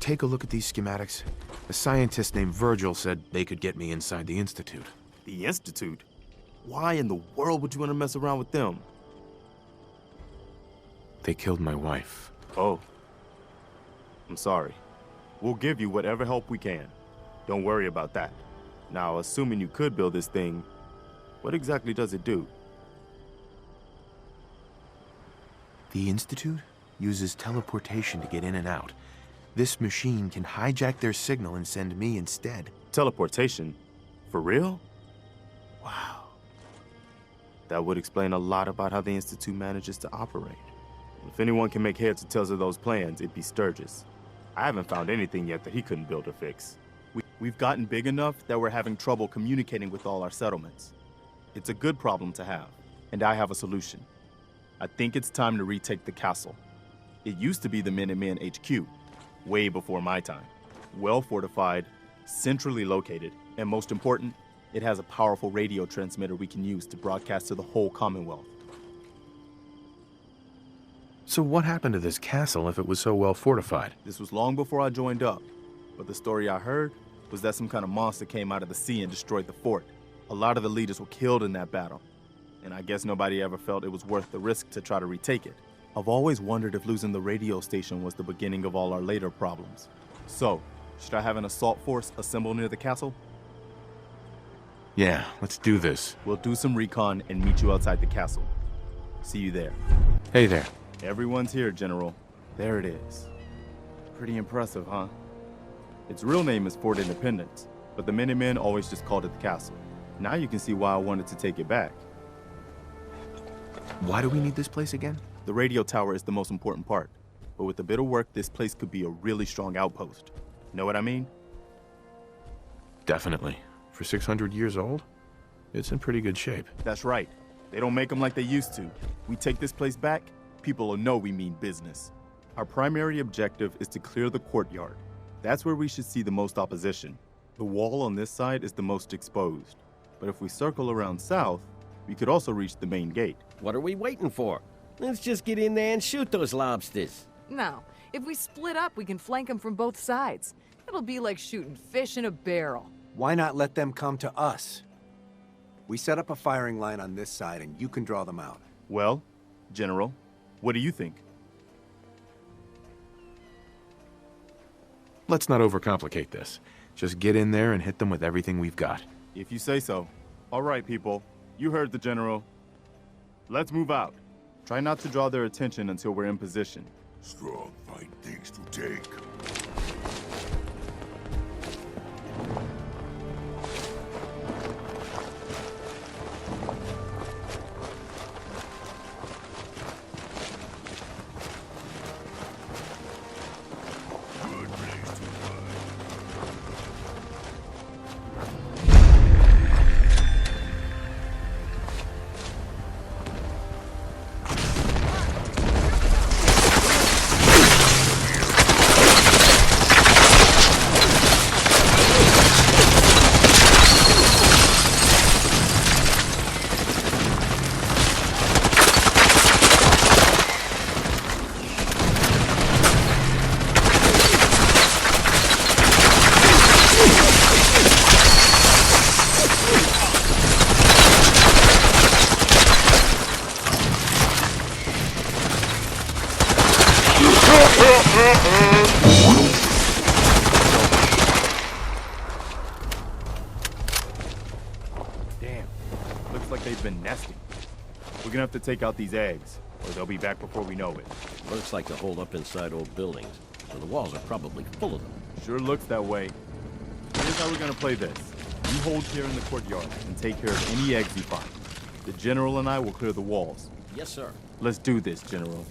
take a look at these schematics? A scientist named Virgil said they could get me inside the Institute. The Institute? Why in the world would you want to mess around with them? They killed my wife. Oh. I'm sorry. We'll give you whatever help we can. Don't worry about that. Now, assuming you could build this thing, what exactly does it do? The Institute uses teleportation to get in and out. This machine can hijack their signal and send me instead. Teleportation? For real? Wow. That would explain a lot about how the Institute manages to operate. If anyone can make heads or tails of those plans, it'd be Sturgis. I haven't found anything yet that he couldn't build or fix. We've gotten big enough that we're having trouble communicating with all our settlements. It's a good problem to have, and I have a solution. I think it's time to retake the castle. It used to be the Minutemen HQ, way before my time. Well fortified, centrally located, and most important, it has a powerful radio transmitter we can use to broadcast to the whole Commonwealth. So what happened to this castle if it was so well fortified? This was long before I joined up, but the story I heard was that some kind of monster came out of the sea and destroyed the fort. A lot of the leaders were killed in that battle, and I guess nobody ever felt it was worth the risk to try to retake it. I've always wondered if losing the radio station was the beginning of all our later problems. So, should I have an assault force assemble near the castle? Yeah, let's do this. We'll do some recon and meet you outside the castle. See you there. Hey there. Everyone's here, General. There it is. Pretty impressive, huh? Its real name is Fort Independence, but the Minutemen always just called it the castle. Now you can see why I wanted to take it back. Why do we need this place again? The radio tower is the most important part, but with a bit of work, this place could be a really strong outpost. Know what I mean? Definitely. For 600 years old, it's in pretty good shape. That's right. They don't make them like they used to. We take this place back, people will know we mean business. Our primary objective is to clear the courtyard. That's where we should see the most opposition. The wall on this side is the most exposed. But if we circle around south, we could also reach the main gate. What are we waiting for? Let's just get in there and shoot those lobsters. No. If we split up, we can flank them from both sides. It'll be like shooting fish in a barrel. Why not let them come to us? We set up a firing line on this side and you can draw them out. Well, General, what do you think? Let's not overcomplicate this. Just get in there and hit them with everything we've got. If you say so. All right, people. You heard the General. Let's move out. Try not to draw their attention until we're in position. Strong find things to take. Damn. Looks like they've been nesting. We're gonna have to take out these eggs, or they'll be back before we know it. Looks like they're holed up inside old buildings, so the walls are probably full of them. Sure looks that way. Here's how we're gonna play this. You hold here in the courtyard and take care of any eggs you find. The General and I will clear the walls. Yes, sir. Let's do this, General.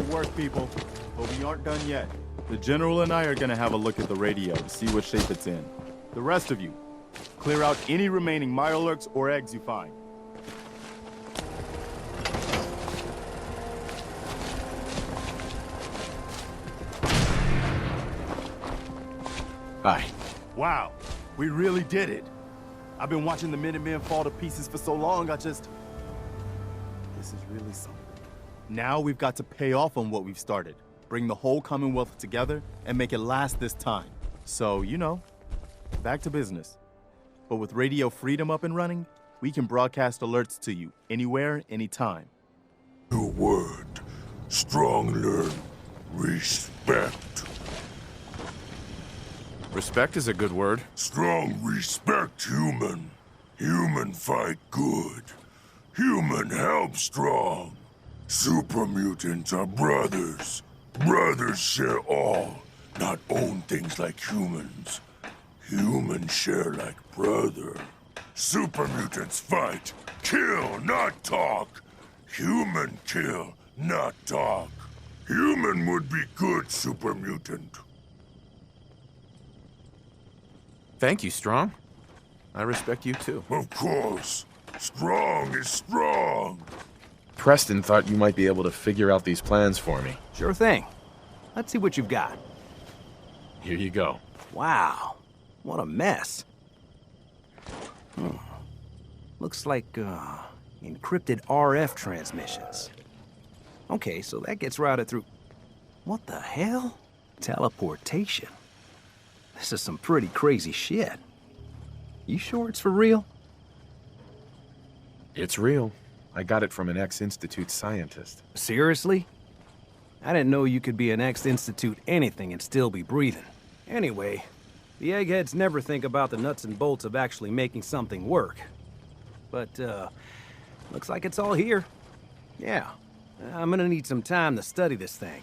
work, people. But we aren't done yet. The General and I are gonna have a look at the radio to see what shape it's in. The rest of you, clear out any remaining Mirelurks or eggs you find. Hi. Wow, we really did it. I've been watching the Minutemen fall to pieces for so long, This is really something. Now we've got to pay off on what we've started. Bring the whole Commonwealth together and make it last this time. So, you know, back to business. But with Radio Freedom up and running, we can broadcast alerts to you anywhere, anytime. New word. Strong learn. Respect. Respect is a good word. Strong respect human. Human fight good. Human help strong. Super mutants are brothers. Brothers share all, not own things like humans. Humans share like brother. Super mutants fight. Kill, not talk. Human kill, not talk. Human would be good, super mutant. Thank you, Strong. I respect you too. Of course. Strong is strong. Preston thought you might be able to figure out these plans for me. Sure thing. Let's see what you've got. Here you go. Wow. What a mess. Looks like, encrypted RF transmissions. Okay, so that gets routed through... What the hell? Teleportation. This is some pretty crazy shit. You sure it's for real? It's real. I got it from an ex-Institute scientist. Seriously? I didn't know you could be an ex-Institute anything and still be breathing. Anyway, the eggheads never think about the nuts and bolts of actually making something work. But, looks like it's all here. Yeah, I'm gonna need some time to study this thing.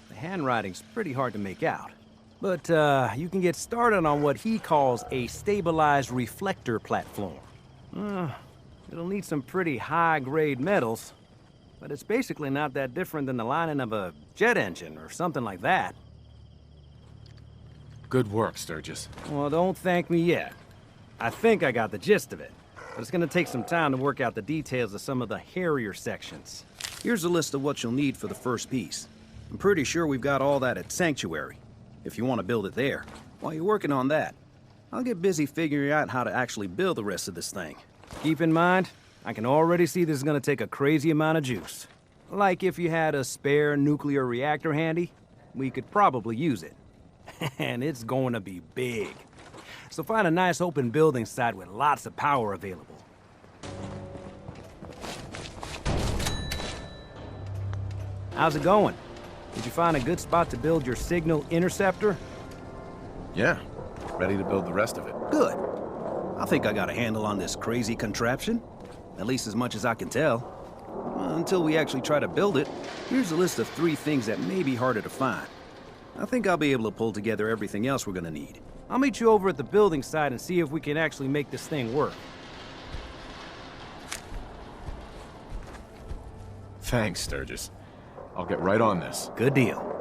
The handwriting's pretty hard to make out. But, you can get started on what he calls a stabilized reflector platform. It'll need some pretty high-grade metals, but it's basically not that different than the lining of a jet engine or something like that. Good work, Sturgis. Well, don't thank me yet. I think I got the gist of it, but it's gonna take some time to work out the details of some of the hairier sections. Here's a list of what you'll need for the first piece. I'm pretty sure we've got all that at Sanctuary, if you want to build it there. While you're working on that, I'll get busy figuring out how to actually build the rest of this thing. Keep in mind, I can already see this is gonna take a crazy amount of juice. Like if you had a spare nuclear reactor handy, we could probably use it. And it's going to be big. So find a nice open building site with lots of power available. How's it going? Did you find a good spot to build your signal interceptor? Yeah, ready to build the rest of it. Good. I think I got a handle on this crazy contraption. At least as much as I can tell. Until we actually try to build it, here's a list of 3 things that may be harder to find. I think I'll be able to pull together everything else we're gonna need. I'll meet you over at the building site and see if we can actually make this thing work. Thanks, Sturgis. I'll get right on this. Good deal.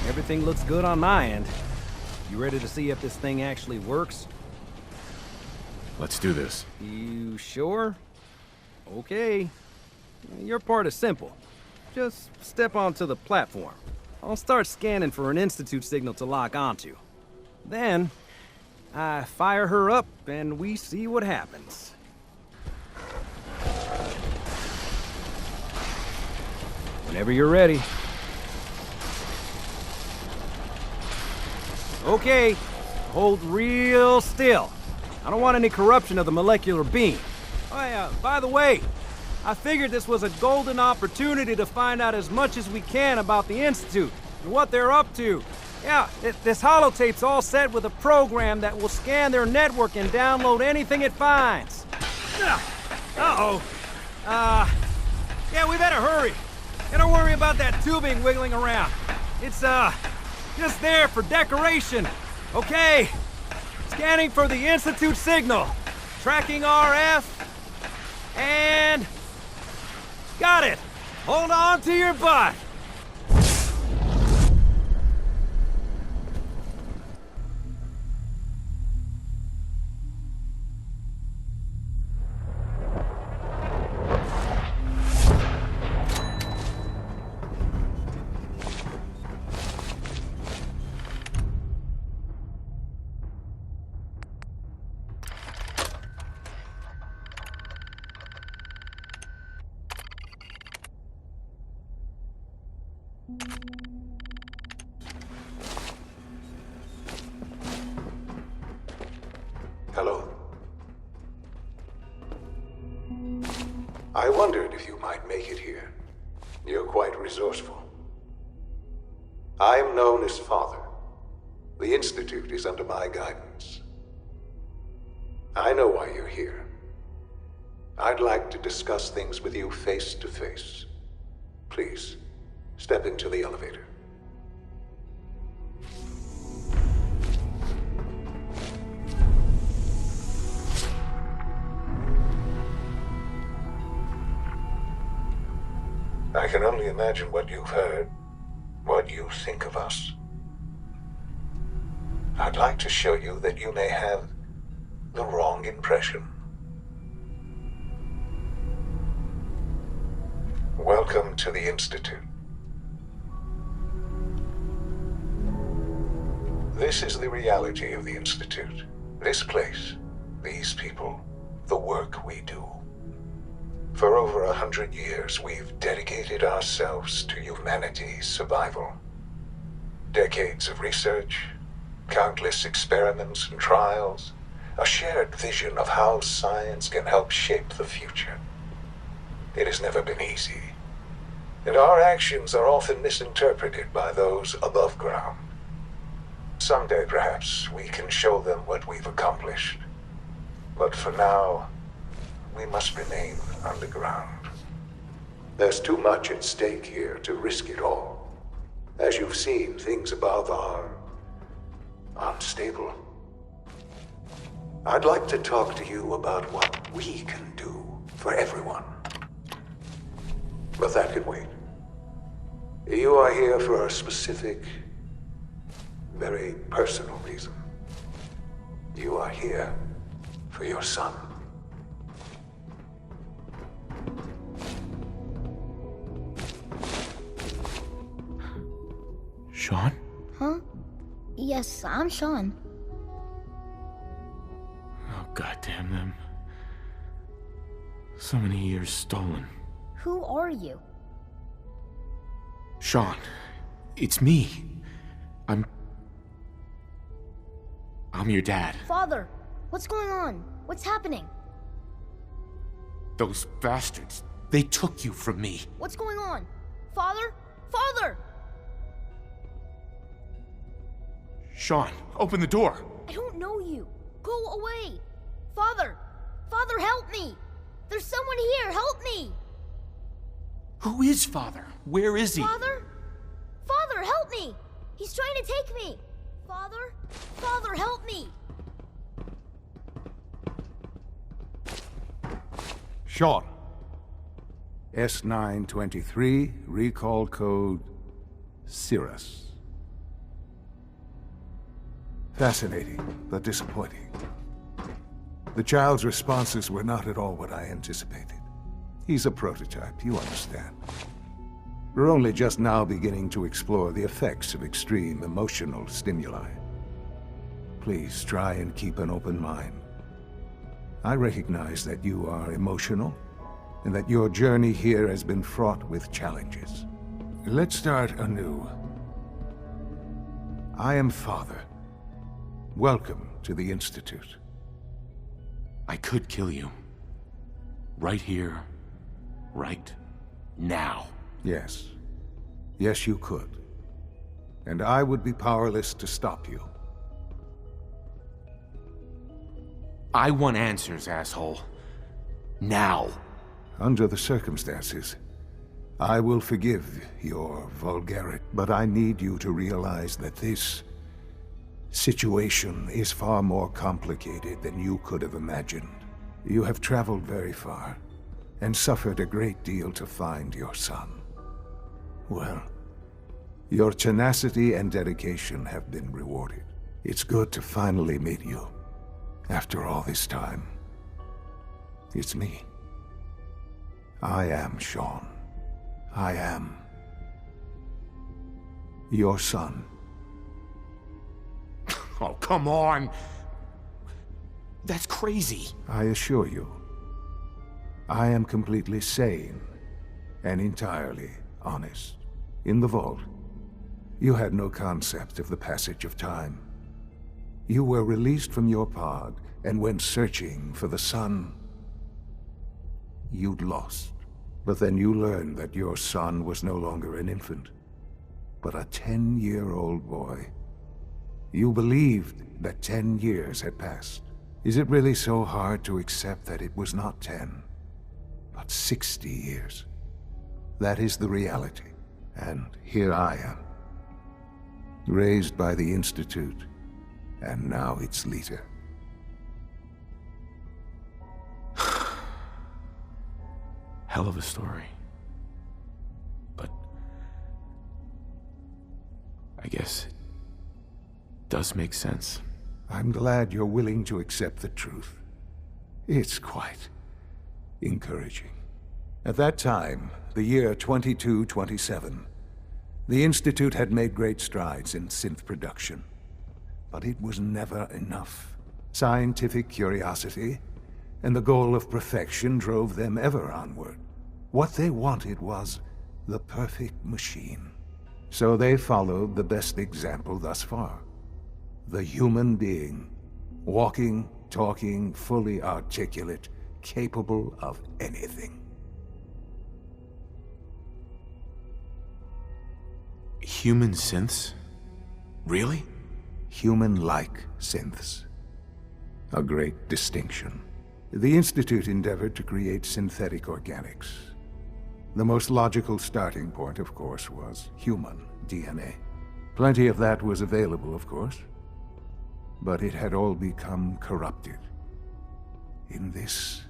Everything looks good on my end. You ready to see if this thing actually works? Let's do this. You sure? Okay. Your part is simple. Just step onto the platform. I'll start scanning for an Institute signal to lock onto. Then, I fire her up, and we see what happens. Whenever you're ready. Okay, hold real still. I don't want any corruption of the molecular beam. Oh yeah, by the way, I figured this was a golden opportunity to find out as much as we can about the Institute and what they're up to. Yeah, this holotape's all set with a program that will scan their network and download anything it finds. Uh-oh. Yeah, we better hurry. And don't worry about that tubing wiggling around. It's, just there for decoration. Okay. Scanning for the Institute signal. Tracking RF. And... got it. Hold on to your butt. Hello. I wondered if you might make it here. You're quite resourceful. I'm known as Father. The Institute is under my guidance. I know why you're here. I'd like to discuss things with you face to face. Please, step into the elevator. I can only imagine what you've heard, what you think of us. I'd like to show you that you may have the wrong impression. Welcome to the Institute. This is the reality of the Institute. This place, these people, the work we do. For over 100 years, we've dedicated ourselves to humanity's survival. Decades of research, countless experiments and trials, a shared vision of how science can help shape the future. It has never been easy, and our actions are often misinterpreted by those above ground. Someday, perhaps, we can show them what we've accomplished. But for now, we must remain underground. There's too much at stake here to risk it all. As you've seen, things above are unstable. I'd like to talk to you about what we can do for everyone. But that can wait. You are here for a specific, very personal reason. You are here for your son. Sean? Huh? Yes, I'm Sean. Oh, goddamn them. So many years stolen. Who are you? Sean, it's me. I'm your dad. Father, what's going on? What's happening? Those bastards, they took you from me. What's going on? Father? Father! Sean, open the door. I don't know you. Go away. Father! Father, help me! There's someone here, help me! Who is Father? Where is he? Father? Father, help me! He's trying to take me! Father? Father, help me! Sean. S923, recall code Cirrus. Fascinating, but disappointing. The child's responses were not at all what I anticipated. He's a prototype, you understand. We're only just now beginning to explore the effects of extreme emotional stimuli. please try and keep an open mind. I recognize that you are emotional, and that your journey here has been fraught with challenges. Let's start anew. I am Father. Welcome to the Institute. I could kill you. Right here. Right now. Yes. Yes, you could. And I would be powerless to stop you. I want answers, asshole. Now. Under the circumstances, I will forgive your vulgarity, but I need you to realize that this situation is far more complicated than you could have imagined. You have traveled very far, and suffered a great deal to find your son. Well, your tenacity and dedication have been rewarded. It's good to finally meet you. After all this time, it's me. I am Sean. I am your son. Oh, come on! That's crazy. I assure you, I am completely sane and entirely honest. In the vault, you had no concept of the passage of time. You were released from your pod and went searching for the sun you'd lost. But then you learned that your son was no longer an infant, but a 10-year-old boy. You believed that 10 years had passed. Is it really so hard to accept that it was not 10, but 60 years? That is the reality. And here I am, raised by the Institute, and now its leader. Hell of a story. But I guess it does make sense. I'm glad you're willing to accept the truth. It's quite encouraging. At that time, the year 2227, the Institute had made great strides in synth production. But it was never enough. Scientific curiosity and the goal of perfection drove them ever onward. What they wanted was the perfect machine. So they followed the best example thus far. The human being. Walking, talking, fully articulate, capable of anything. Human synths? Really? Human-like synths. A great distinction. The Institute endeavored to create synthetic organics. The most logical starting point, of course, was human DNA. Plenty of that was available, of course. But it had all become corrupted. In this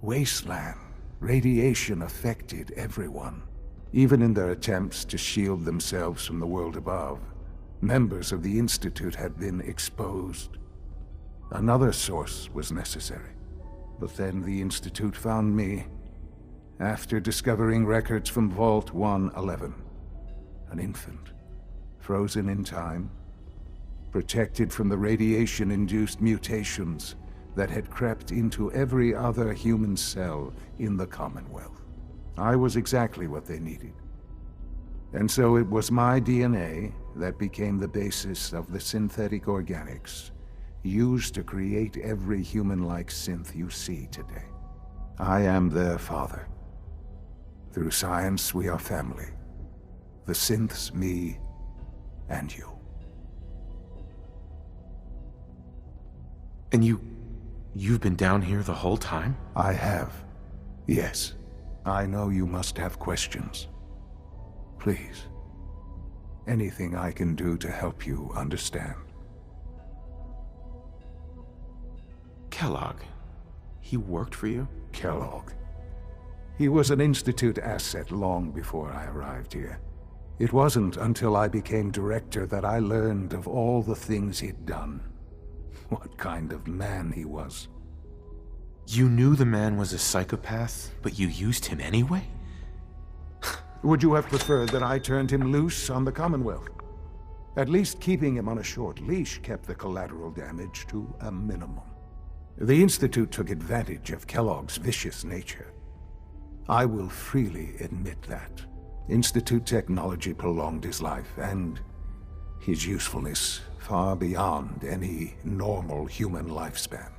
wasteland, radiation affected everyone. Even in their attempts to shield themselves from the world above, members of the Institute had been exposed. Another source was necessary. But then the Institute found me after discovering records from Vault 111. An infant, frozen in time, protected from the radiation-induced mutations that had crept into every other human cell in the Commonwealth. I was exactly what they needed. And so it was my DNA that became the basis of the synthetic organics used to create every human-like synth you see today. I am their father. Through science, we are family. The synths, me, and you. And you've been down here the whole time? I have. Yes. I know you must have questions. Please. Anything I can do to help you understand. Kellogg. He worked for you? Kellogg. He was an Institute asset long before I arrived here. It wasn't until I became director that I learned of all the things he'd done. What kind of man he was. You knew the man was a psychopath, but you used him anyway? Would you have preferred that I turned him loose on the Commonwealth? At least keeping him on a short leash kept the collateral damage to a minimum. The Institute took advantage of Kellogg's vicious nature. I will freely admit that. Institute technology prolonged his life, and his usefulness far beyond any normal human lifespan.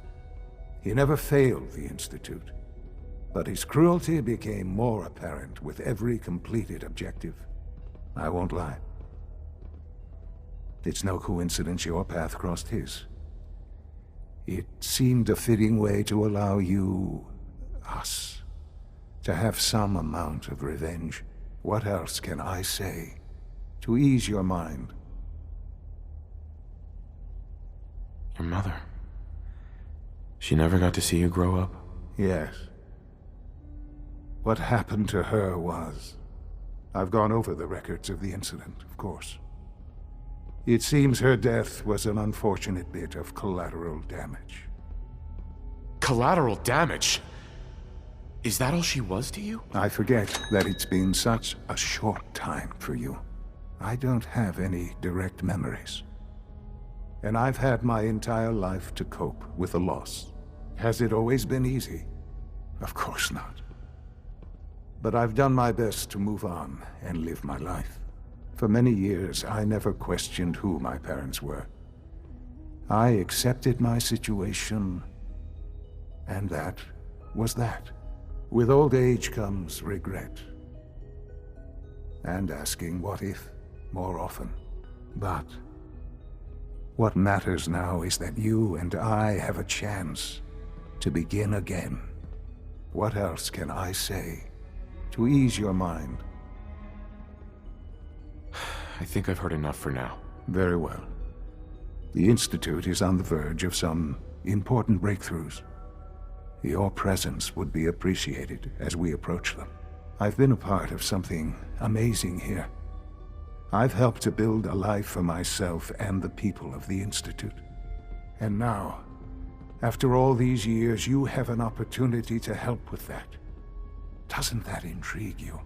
He never failed the Institute, but his cruelty became more apparent with every completed objective. I won't lie. It's no coincidence your path crossed his. It seemed a fitting way to allow you, us, to have some amount of revenge. What else can I say to ease your mind? Your mother. She never got to see you grow up? Yes. What happened to her was... I've gone over the records of the incident, of course. It seems her death was an unfortunate bit of collateral damage. Collateral damage? Is that all she was to you? I forget that it's been such a short time for you. I don't have any direct memories. And I've had my entire life to cope with the loss. Has it always been easy? Of course not. But I've done my best to move on and live my life. For many years, I never questioned who my parents were. I accepted my situation, and that was that. With old age comes regret. And asking what if more often. But what matters now is that you and I have a chance to begin again. What else can I say to ease your mind? I think I've heard enough for now. Very well. The Institute is on the verge of some important breakthroughs. Your presence would be appreciated as we approach them. I've been a part of something amazing here. I've helped to build a life for myself and the people of the Institute. And now, after all these years, you have an opportunity to help with that. Doesn't that intrigue you?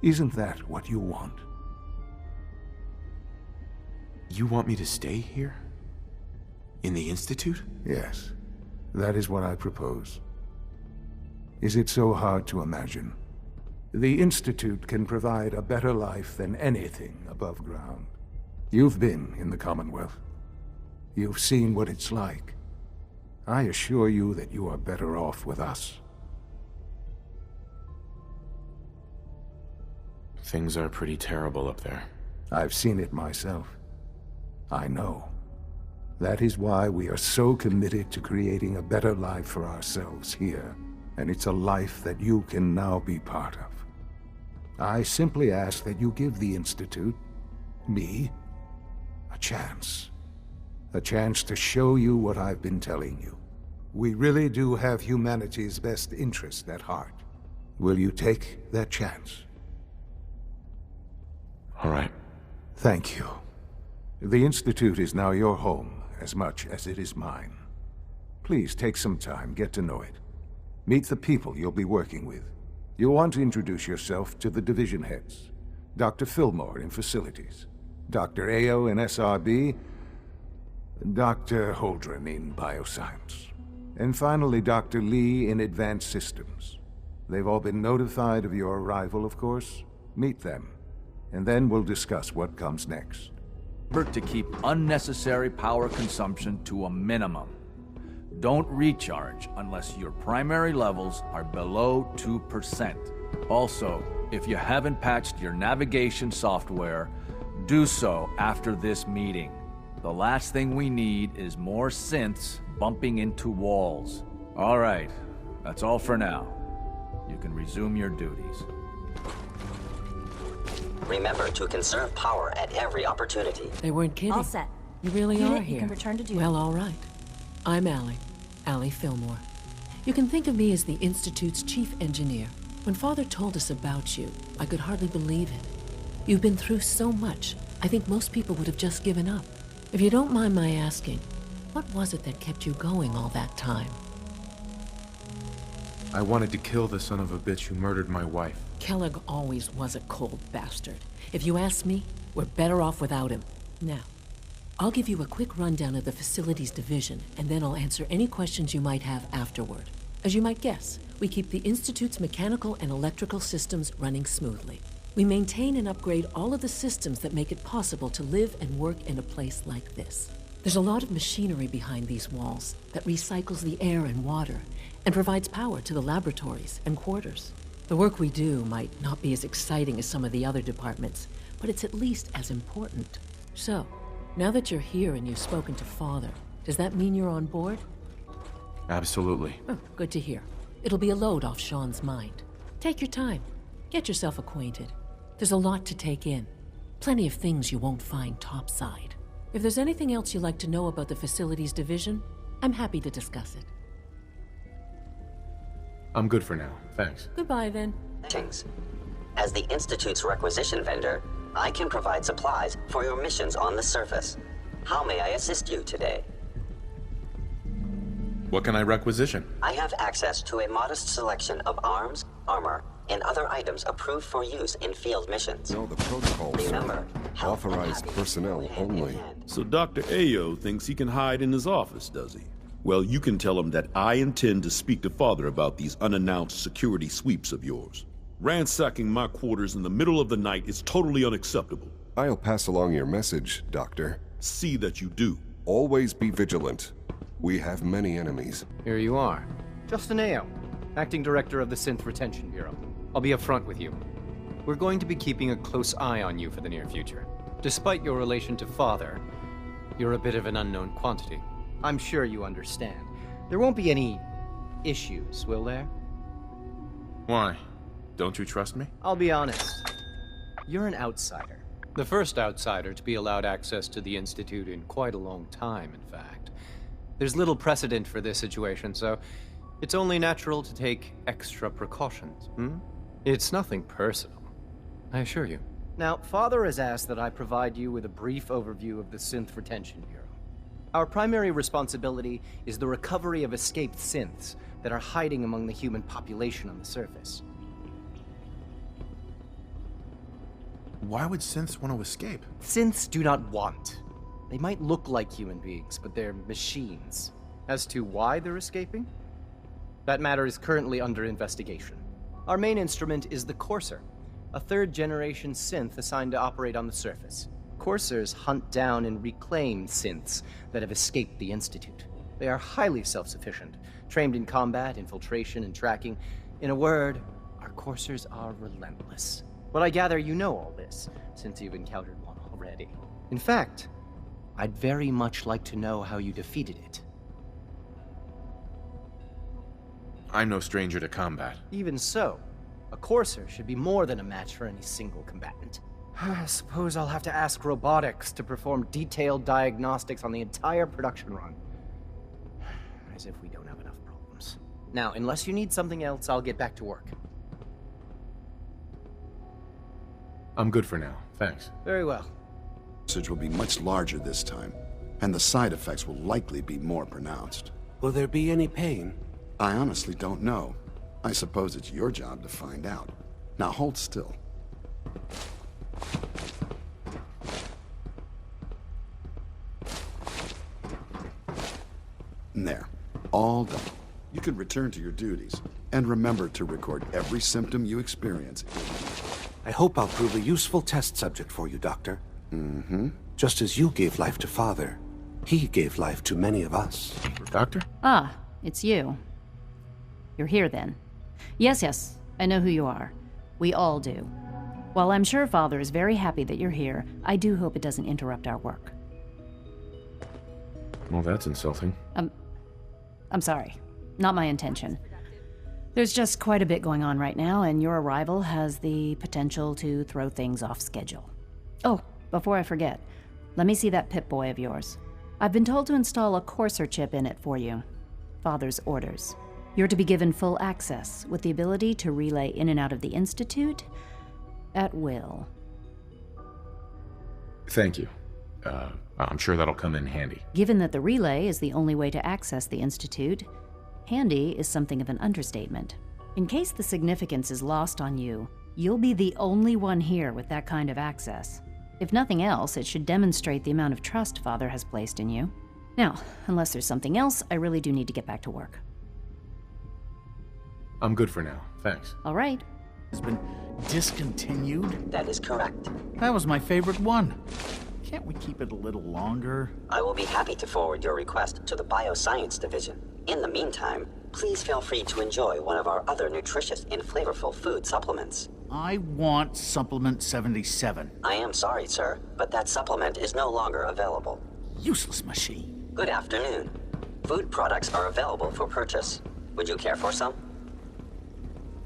Isn't that what you want? You want me to stay here? In the Institute? Yes. That is what I propose. Is it so hard to imagine? The Institute can provide a better life than anything above ground. You've been in the Commonwealth. You've seen what it's like. I assure you that you are better off with us. Things are pretty terrible up there. I've seen it myself. I know. That is why we are so committed to creating a better life for ourselves here. And it's a life that you can now be part of. I simply ask that you give the Institute, me, a chance. A chance to show you what I've been telling you. We really do have humanity's best interest at heart. Will you take that chance? All right. Thank you. The Institute is now your home as much as it is mine. Please take some time, get to know it. Meet the people you'll be working with. You'll want to introduce yourself to the division heads. Dr. Fillmore in Facilities, Dr. Ayo in SRB, Dr. Holdren in Bioscience, and finally Dr. Lee in Advanced Systems. They've all been notified of your arrival, of course. Meet them, and then we'll discuss what comes next. To keep unnecessary power consumption to a minimum. Don't recharge unless your primary levels are below 2%. Also, if you haven't patched your navigation software, do so after this meeting. The last thing we need is more synths bumping into walls. All right, that's all for now. You can resume your duties. Remember to conserve power at every opportunity. They weren't kidding. All set. You really Unit, are here. You can return to duty. Well, all right. I'm Allie Fillmore. You can think of me as the Institute's chief engineer. When Father told us about you, I could hardly believe it. You've been through so much, I think most people would have just given up. If you don't mind my asking, what was it that kept you going all that time? I wanted to kill the son of a bitch who murdered my wife. Kellogg always was a cold bastard. If you ask me, we're better off without him. Now, I'll give you a quick rundown of the facilities division, and then I'll answer any questions you might have afterward. As you might guess, we keep the Institute's mechanical and electrical systems running smoothly. We maintain and upgrade all of the systems that make it possible to live and work in a place like this. There's a lot of machinery behind these walls that recycles the air and water and provides power to the laboratories and quarters. The work we do might not be as exciting as some of the other departments, but it's at least as important. So, now that you're here and you've spoken to Father, does that mean you're on board? Absolutely. Oh, good to hear. It'll be a load off Sean's mind. Take your time. Get yourself acquainted. There's a lot to take in. Plenty of things you won't find topside. If there's anything else you'd like to know about the facilities division, I'm happy to discuss it. I'm good for now, thanks. Goodbye, then. As the Institute's requisition vendor, I can provide supplies for your missions on the surface. How may I assist you today? What can I requisition? I have access to a modest selection of arms, armor, and other items approved for use in field missions. No, the protocol, Remember, sir. Authorized personnel only. So Dr. Ayo thinks he can hide in his office, does he? Well, you can tell him that I intend to speak to Father about these unannounced security sweeps of yours. Ransacking my quarters in the middle of the night is totally unacceptable. I'll pass along your message, Doctor. See that you do. Always be vigilant. We have many enemies. Here you are. Justin Ayo, Acting Director of the Synth Retention Bureau. I'll be upfront with you. We're going to be keeping a close eye on you for the near future. Despite your relation to Father, you're a bit of an unknown quantity. I'm sure you understand. There won't be any issues, will there? Why? Don't you trust me? I'll be honest. You're an outsider. The first outsider to be allowed access to the Institute in quite a long time, in fact. There's little precedent for this situation, so it's only natural to take extra precautions, It's nothing personal, I assure you. Now, Father has asked that I provide you with a brief overview of the Synth Retention Bureau. Our primary responsibility is the recovery of escaped synths that are hiding among the human population on the surface. Why would synths want to escape? Synths do not want. They might look like human beings, but they're machines. As to why they're escaping? That matter is currently under investigation. Our main instrument is the Courser, a third-generation synth assigned to operate on the surface. Coursers hunt down and reclaim synths that have escaped the Institute. They are highly self-sufficient, trained in combat, infiltration, and tracking. In a word, our Coursers are relentless. But I gather you know all this, since you've encountered one already. In fact, I'd very much like to know how you defeated it. I'm no stranger to combat. Even so, a Courser should be more than a match for any single combatant. I suppose I'll have to ask robotics to perform detailed diagnostics on the entire production run. As if we don't have enough problems. Now, unless you need something else, I'll get back to work. I'm good for now, thanks. Very well. The message will be much larger this time, and the side effects will likely be more pronounced. Will there be any pain? I honestly don't know. I suppose it's your job to find out. Now hold still. There. All done. You can return to your duties, and remember to record every symptom you experience. I hope I'll prove a useful test subject for you, Doctor. Mm-hmm. Just as you gave life to Father, he gave life to many of us. Doctor? Ah, it's you. You're here then. Yes, I know who you are. We all do. While I'm sure Father is very happy that you're here, I do hope it doesn't interrupt our work. Well, that's insulting. I'm sorry. Not my intention. There's just quite a bit going on right now, and your arrival has the potential to throw things off schedule. Oh, before I forget, let me see that Pip-Boy of yours. I've been told to install a Courser chip in it for you. Father's orders. You're to be given full access, with the ability to relay in and out of the Institute at will. Thank you. I'm sure that'll come in handy. Given that the relay is the only way to access the Institute, handy is something of an understatement. In case the significance is lost on you, you'll be the only one here with that kind of access. If nothing else, it should demonstrate the amount of trust Father has placed in you. Now, unless there's something else, I really do need to get back to work. I'm good for now, thanks. All right. Has been discontinued? That is correct. That was my favorite one. Can't we keep it a little longer? I will be happy to forward your request to the Bioscience Division. In the meantime, please feel free to enjoy one of our other nutritious and flavorful food supplements. I want Supplement 77. I am sorry, sir, but that supplement is no longer available. Useless machine. Good afternoon. Food products are available for purchase. Would you care for some?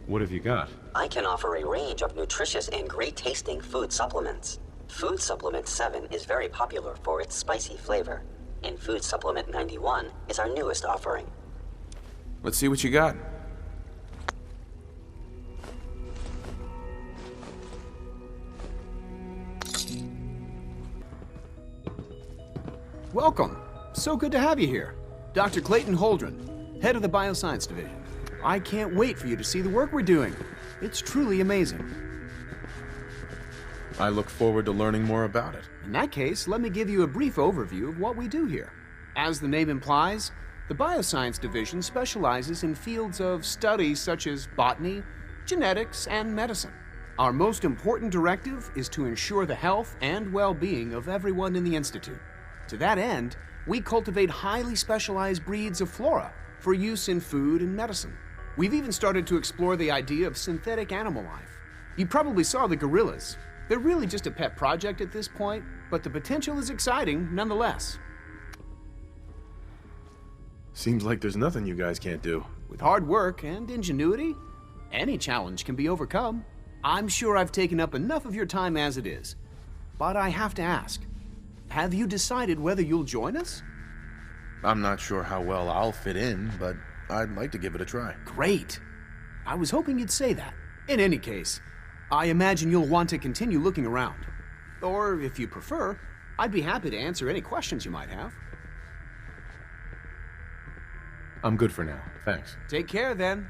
What have you got? I can offer a range of nutritious and great-tasting food supplements. Food Supplement 7 is very popular for its spicy flavor, and Food Supplement 91 is our newest offering. Let's see what you got. Welcome. So good to have you here. Dr. Clayton Holdren, head of the Bioscience Division. I can't wait for you to see the work we're doing. It's truly amazing. I look forward to learning more about it. In that case, let me give you a brief overview of what we do here. As the name implies, the Bioscience Division specializes in fields of study such as botany, genetics, and medicine. Our most important directive is to ensure the health and well-being of everyone in the Institute. To that end, we cultivate highly specialized breeds of flora for use in food and medicine. We've even started to explore the idea of synthetic animal life. You probably saw the gorillas. They're really just a pet project at this point, but the potential is exciting nonetheless. Seems like there's nothing you guys can't do. With hard work and ingenuity, any challenge can be overcome. I'm sure I've taken up enough of your time as it is. But I have to ask, have you decided whether you'll join us? I'm not sure how well I'll fit in, but I'd like to give it a try. Great. I was hoping you'd say that. In any case, I imagine you'll want to continue looking around. Or, if you prefer, I'd be happy to answer any questions you might have. I'm good for now, thanks. Take care, then.